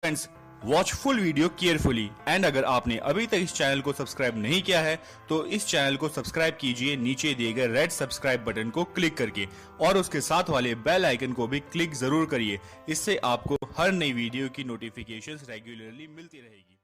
Friends, watch full video carefully and अगर आपने अभी तक इस चैनल को सब्सक्राइब नहीं किया है तो इस चैनल को सब्सक्राइब कीजिए नीचे दिए गए रेड सब्सक्राइब बटन को क्लिक करके और उसके साथ वाले बेल आइकन को भी क्लिक जरूर करिए। इससे आपको हर नई वीडियो की नोटिफिकेशंस रेगुलरली मिलती रहेगी।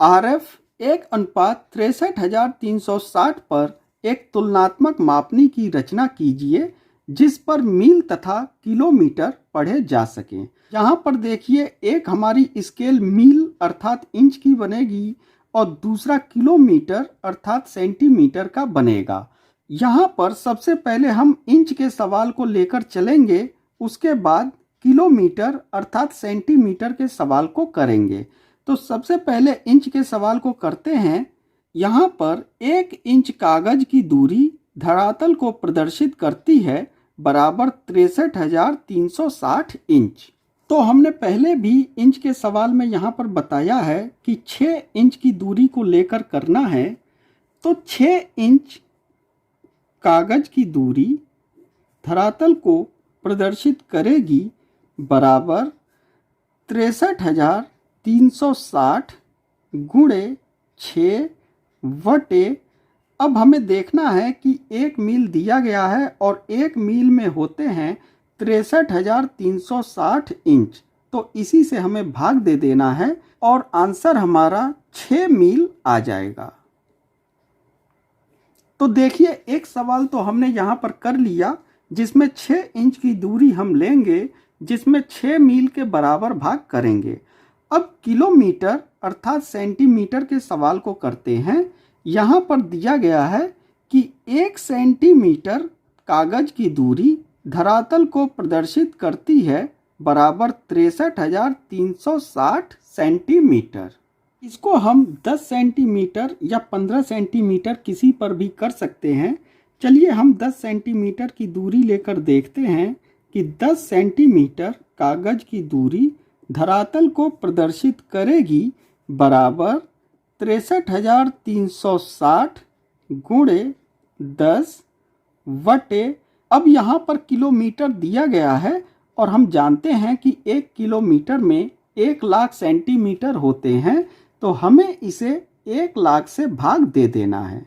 RF 1:63,360 पर एक तुलनात्मक मापनी की रचना कीजिए जिस पर मील तथा किलोमीटर पढ़े जा सकें। यहाँ पर देखिए, एक हमारी स्केल मील अर्थात इंच की बनेगी और दूसरा किलोमीटर अर्थात सेंटीमीटर का बनेगा। यहाँ पर सबसे पहले हम इंच के सवाल को लेकर चलेंगे, उसके बाद किलोमीटर अर्थात सेंटीमीटर के सवाल को करेंगे। तो सबसे पहले इंच के सवाल को करते हैं। यहाँ पर 1 इंच कागज की दूरी धरातल को प्रदर्शित करती है बराबर 63,360 इंच। तो हमने पहले भी इंच के सवाल में यहाँ पर बताया है कि 6 इंच की दूरी को लेकर करना है। तो 6 इंच कागज की दूरी धरातल को प्रदर्शित करेगी बराबर 63,360 गुणे 6 वटे। अब हमें देखना है कि 1 मील दिया गया है और 1 मील में होते हैं 63,360 इंच। तो इसी से हमें भाग दे देना है और आंसर हमारा 6 मील आ जाएगा। तो देखिए, एक सवाल तो हमने यहाँ पर कर लिया जिसमें 6 इंच की दूरी हम लेंगे, जिसमें 6 मील के बराबर भाग करेंगे। अब किलोमीटर अर्थात सेंटीमीटर के सवाल को करते हैं। यहाँ पर दिया गया है कि 1 सेंटीमीटर कागज की दूरी धरातल को प्रदर्शित करती है बराबर 63,360 सेंटीमीटर। इसको हम 10 सेंटीमीटर या 15 सेंटीमीटर किसी पर भी कर सकते हैं। चलिए हम 10 सेंटीमीटर की दूरी लेकर देखते हैं कि 10 सेंटीमीटर कागज की दूरी धरातल को प्रदर्शित करेगी बराबर 63,360 गुणे 10 वटे। अब यहाँ पर किलोमीटर दिया गया है और हम जानते हैं कि 1 किलोमीटर में 1 लाख सेंटीमीटर होते हैं, तो हमें इसे 1 लाख से भाग दे देना है।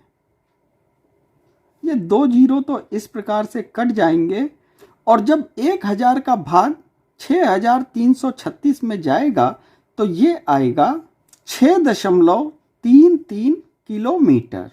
ये 2 जीरो तो इस प्रकार से कट जाएंगे और जब 1000 का भाग 6,336 में जाएगा तो ये आएगा 6.33 किलोमीटर।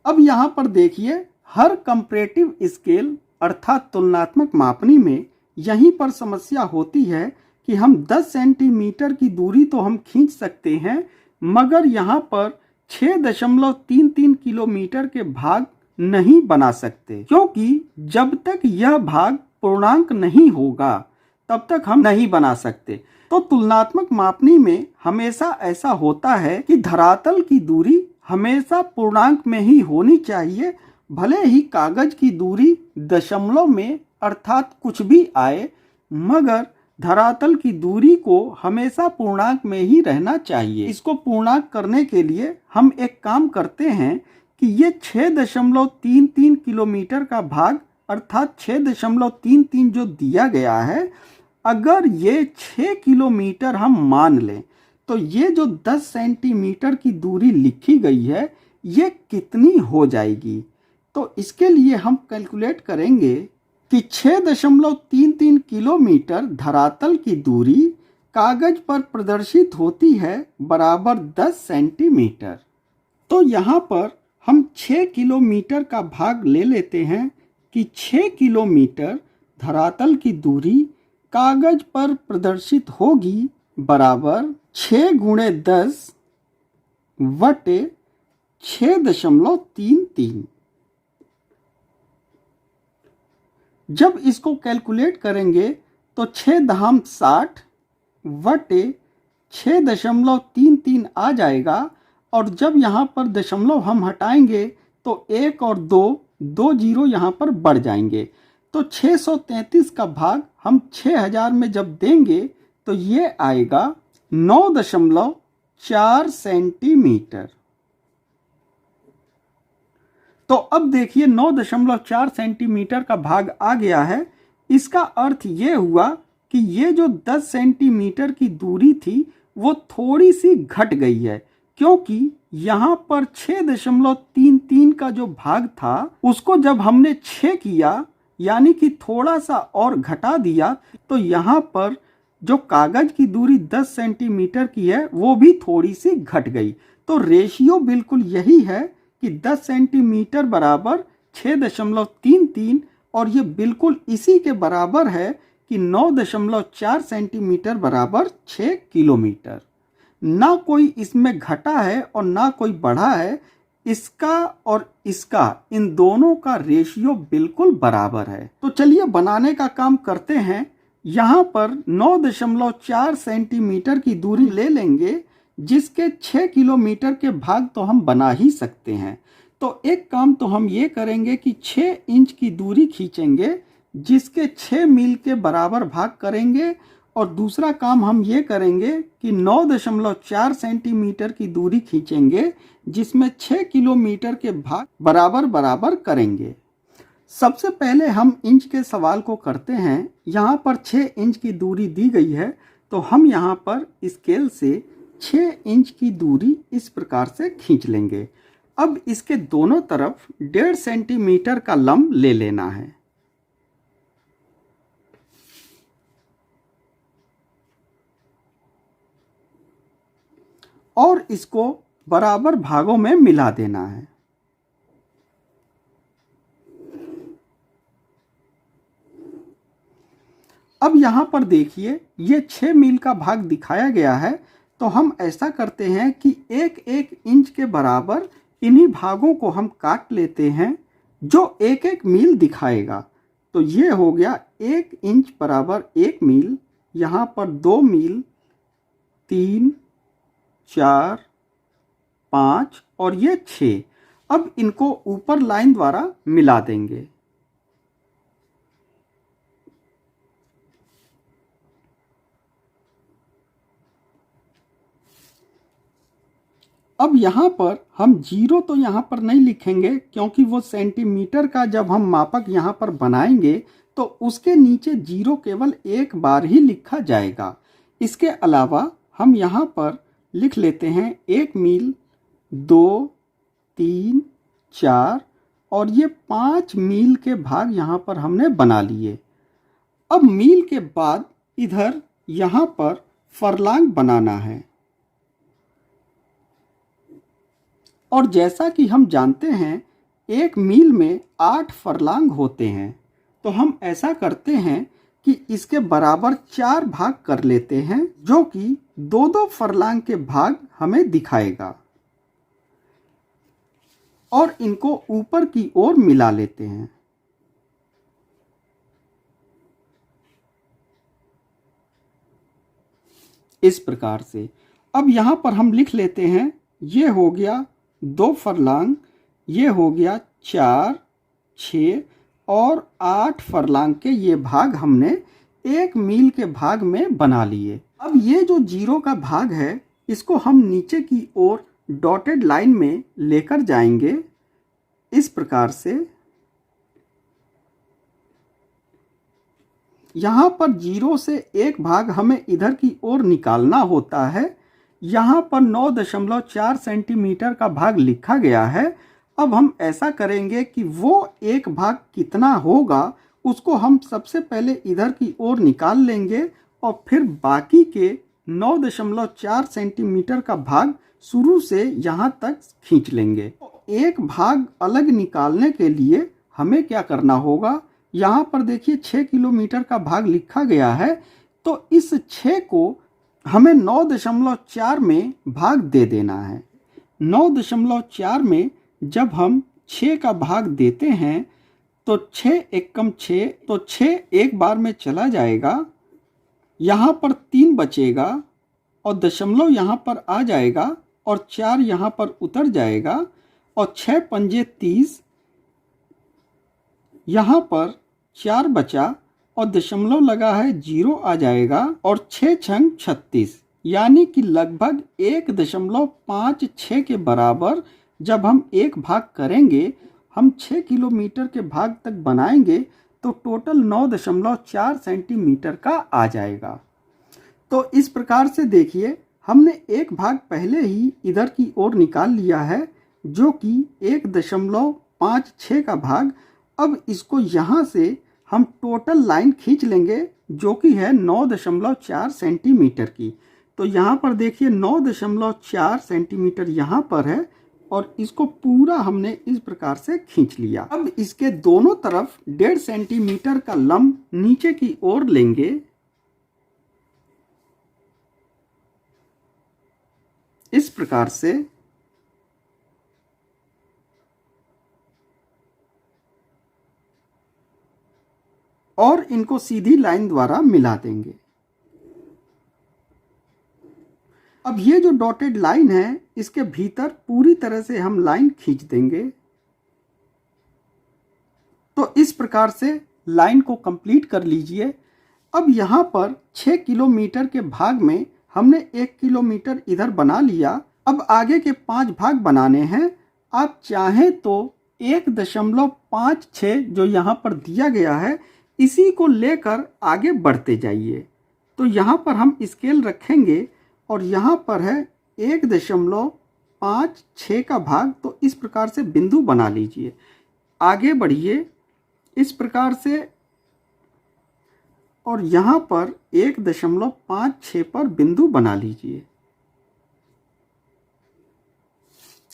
अब यहाँ पर देखिए, हर कंपैरेटिव स्केल अर्थात तुलनात्मक मापनी में यहीं पर समस्या होती है कि हम 10 सेंटीमीटर की दूरी तो हम खींच सकते हैं, मगर यहाँ पर 6.33 किलोमीटर के भाग नहीं बना सकते, क्योंकि जब तक यह भाग पूर्णांक नहीं होगा तब तक हम नहीं बना सकते। तो तुलनात्मक मापनी में हमेशा ऐसा होता है कि धरातल की दूरी हमेशा पूर्णांक में ही होनी चाहिए, भले ही कागज की दूरी दशमलव में अर्थात कुछ भी आए, मगर धरातल की दूरी को हमेशा पूर्णांक में ही रहना चाहिए। इसको पूर्णांक करने के लिए हम एक काम करते हैं कि ये 6.33 किलोमीटर का भाग अर्थात 6.33 जो दिया गया है, अगर ये 6 किलोमीटर हम मान लें तो ये जो 10 सेंटीमीटर की दूरी लिखी गई है ये कितनी हो जाएगी। तो इसके लिए हम कैलकुलेट करेंगे कि 6.33 किलोमीटर धरातल की दूरी कागज पर प्रदर्शित होती है बराबर 10 सेंटीमीटर। तो यहाँ पर हम 6 किलोमीटर का भाग ले लेते हैं कि 6 किलोमीटर धरातल की दूरी कागज पर प्रदर्शित होगी बराबर 6 गुणे 10 वटे 6.33। जब इसको कैलकुलेट करेंगे तो 6 दहाम 60 वटे 6.33 आ जाएगा और जब यहाँ पर दशमलव हम हटाएंगे तो 1 और 2 जीरो यहाँ पर बढ़ जाएंगे। तो 633 का भाग हम 6000 में जब देंगे तो ये आएगा 9.4 सेंटीमीटर। तो अब देखिए 9.4 सेंटीमीटर का भाग आ गया है। इसका अर्थ ये हुआ कि ये जो 10 सेंटीमीटर की दूरी थी वो थोड़ी सी घट गई है, क्योंकि यहाँ पर 6.33 का जो भाग था उसको जब हमने 6 किया यानी कि थोड़ा सा और घटा दिया, तो यहाँ पर जो कागज की दूरी 10 सेंटीमीटर की है वो भी थोड़ी सी घट गई। तो रेशियो बिल्कुल यही है कि 10 सेंटीमीटर बराबर 6.33 और ये बिल्कुल इसी के बराबर है कि 9.4 सेंटीमीटर बराबर 6 किलोमीटर। ना कोई इसमें घटा है और ना कोई बढ़ा है, इसका और इसका इन दोनों का रेशियो बिल्कुल बराबर है। तो चलिए बनाने का काम करते हैं। यहाँ पर 9.4 सेंटीमीटर की दूरी ले लेंगे, जिसके 6 किलोमीटर के भाग तो हम बना ही सकते हैं। तो एक काम तो हम ये करेंगे कि 6 इंच की दूरी खींचेंगे, जिसके 6 मील के बराबर भाग करेंगे, और दूसरा काम हम ये करेंगे कि 9.4 सेंटीमीटर की दूरी खींचेंगे, जिसमें 6 किलोमीटर के भाग बराबर बराबर करेंगे। सबसे पहले हम इंच के सवाल को करते हैं। यहाँ पर 6 इंच की दूरी दी गई है, तो हम यहाँ पर स्केल से 6 इंच की दूरी इस प्रकार से खींच लेंगे। अब इसके दोनों तरफ 1.5 सेंटीमीटर का लंब ले लेना है। और इसको बराबर भागों में मिला देना है। अब यहाँ पर देखिए ये 6 मील का भाग दिखाया गया है, तो हम ऐसा करते हैं कि 1-1 इंच के बराबर इन्हीं भागों को हम काट लेते हैं जो 1-1 मील दिखाएगा। तो ये हो गया 1 इंच बराबर 1 मील, यहाँ पर 2 मील, 3, 4, 5 और ये 6। अब इनको ऊपर लाइन द्वारा मिला देंगे। अब यहाँ पर हम 0 तो यहाँ पर नहीं लिखेंगे, क्योंकि वो सेंटीमीटर का जब हम मापक यहाँ पर बनाएंगे तो उसके नीचे 0 केवल एक बार ही लिखा जाएगा। इसके अलावा हम यहाँ पर लिख लेते हैं 1 मील, 2, 3, 4 और ये 5 मील के भाग यहाँ पर हमने बना लिए। अब मील के बाद इधर यहाँ पर फरलांग बनाना है, और जैसा कि हम जानते हैं 1 मील में 8 फरलांग होते हैं, तो हम ऐसा करते हैं कि इसके बराबर 4 भाग कर लेते हैं, जो कि 2-2 फरलांग के भाग हमें दिखाएगा, और इनको ऊपर की ओर मिला लेते हैं। इस प्रकार से अब यहाँ पर हम लिख लेते हैं, ये हो गया 2 फरलांग, ये हो गया 4, 6 और 8 फरलांग के ये भाग हमने 1 मील के भाग में बना लिए। अब ये जो 0 का भाग है इसको हम नीचे की ओर डॉटेड लाइन में लेकर जाएंगे इस प्रकार से। यहाँ पर 0 से 1 भाग हमें इधर की ओर निकालना होता है। यहाँ पर 9.4 सेंटीमीटर का भाग लिखा गया है। अब हम ऐसा करेंगे कि वो 1 भाग कितना होगा उसको हम सबसे पहले इधर की ओर निकाल लेंगे, और फिर बाकी के 9.4 सेंटीमीटर का भाग शुरू से यहाँ तक खींच लेंगे। एक भाग अलग निकालने के लिए हमें क्या करना होगा, यहाँ पर देखिए 6 किलोमीटर का भाग लिखा गया है, तो इस 6 को हमें 9.4 में भाग दे देना है। 9.4 में जब हम 6 का भाग देते हैं तो 6 एकम 6, तो 6 एक बार में चला जाएगा, यहाँ पर 3 बचेगा और दशमलव यहाँ पर आ जाएगा और 4 यहाँ पर उतर जाएगा, और 6 पंजे 30, यहाँ पर 4 बचा और दशमलव लगा है 0 आ जाएगा, और 6 छंग 36, यानी कि लगभग 1.56 के बराबर जब हम एक भाग करेंगे, हम 6 किलोमीटर के भाग तक बनाएंगे तो टोटल 9.4 सेंटीमीटर का आ जाएगा। तो इस प्रकार से देखिए हमने एक भाग पहले ही इधर की ओर निकाल लिया है जो कि 1.56 का भाग। अब इसको यहाँ से हम टोटल लाइन खींच लेंगे जो कि है 9.4 सेंटीमीटर की। तो यहाँ पर देखिए 9.4 सेंटीमीटर यहाँ पर है और इसको पूरा हमने इस प्रकार से खींच लिया। अब इसके दोनों तरफ 1.5 सेंटीमीटर का लंब नीचे की ओर लेंगे। इस प्रकार से और इनको सीधी लाइन द्वारा मिला देंगे। अब ये जो डॉटेड लाइन है इसके भीतर पूरी तरह से हम लाइन खींच देंगे। तो इस प्रकार से लाइन को कंप्लीट कर लीजिए। अब यहाँ पर 6 किलोमीटर के भाग में हमने 1 किलोमीटर इधर बना लिया। अब आगे के 5 भाग बनाने हैं। आप चाहें तो 1.56 जो यहाँ पर दिया गया है इसी को लेकर आगे बढ़ते जाइए। तो यहाँ पर हम स्केल रखेंगे और यहाँ पर है 1.56 का भाग। तो इस प्रकार से बिंदु बना लीजिए, आगे बढ़िए इस प्रकार से और यहाँ पर 1.56 पर बिंदु बना लीजिए।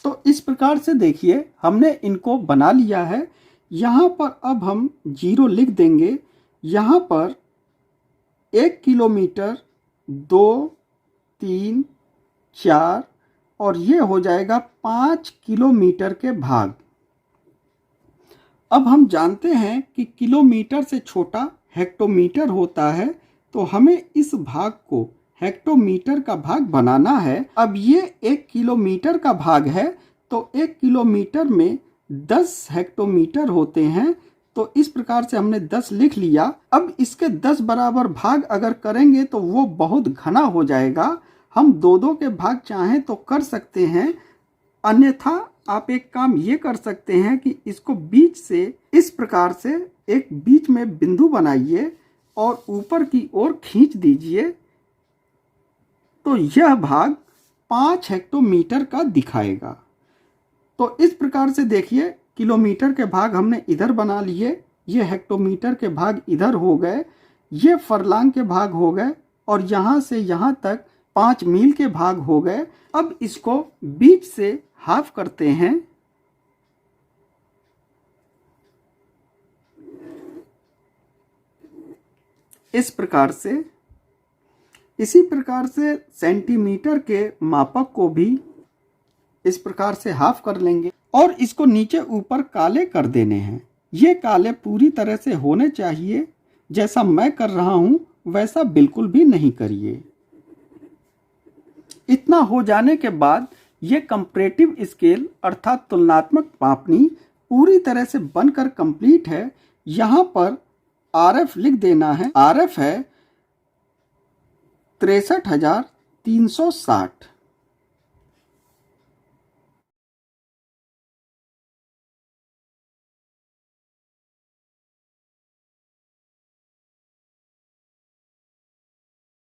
तो इस प्रकार से देखिए हमने इनको बना लिया है। यहाँ पर अब हम 0 लिख देंगे। यहाँ पर 1 किलोमीटर 2 3 4 और ये हो जाएगा 5 किलोमीटर के भाग। अब हम जानते हैं कि किलोमीटर से छोटा हेक्टोमीटर होता है, तो हमें इस भाग को हेक्टोमीटर का भाग बनाना है। अब ये 1 किलोमीटर का भाग है तो 1 किलोमीटर में 10 हेक्टोमीटर होते हैं। तो इस प्रकार से हमने 10 लिख लिया। अब इसके 10 बराबर भाग अगर करेंगे तो वो बहुत घना हो जाएगा। हम 2-2 के भाग चाहें तो कर सकते हैं, अन्यथा आप एक काम ये कर सकते हैं कि इसको बीच से इस प्रकार से एक बीच में बिंदु बनाइए और ऊपर की ओर खींच दीजिए। तो यह भाग 5 हेक्टोमीटर का दिखाएगा। तो इस प्रकार से देखिए किलोमीटर के भाग हमने इधर बना लिए, ये हेक्टोमीटर के भाग इधर हो गए, ये फरलांग के भाग हो गए और यहाँ से यहाँ तक 5 मील के भाग हो गए। अब इसको बीच से हाफ करते हैं। इस प्रकार से इसी प्रकार से सेंटीमीटर के मापक को भी इस प्रकार से हाफ कर लेंगे और इसको नीचे ऊपर काले कर देने हैं। ये काले पूरी तरह से होने चाहिए, जैसा मैं कर रहा हूं वैसा बिल्कुल भी नहीं करिए। इतना हो जाने के बाद ये कंपैरेटिव स्केल अर्थात तुलनात्मक मापनी पूरी तरह से बनकर कंप्लीट है। यहाँ पर RF लिख देना है। RF है 63,360।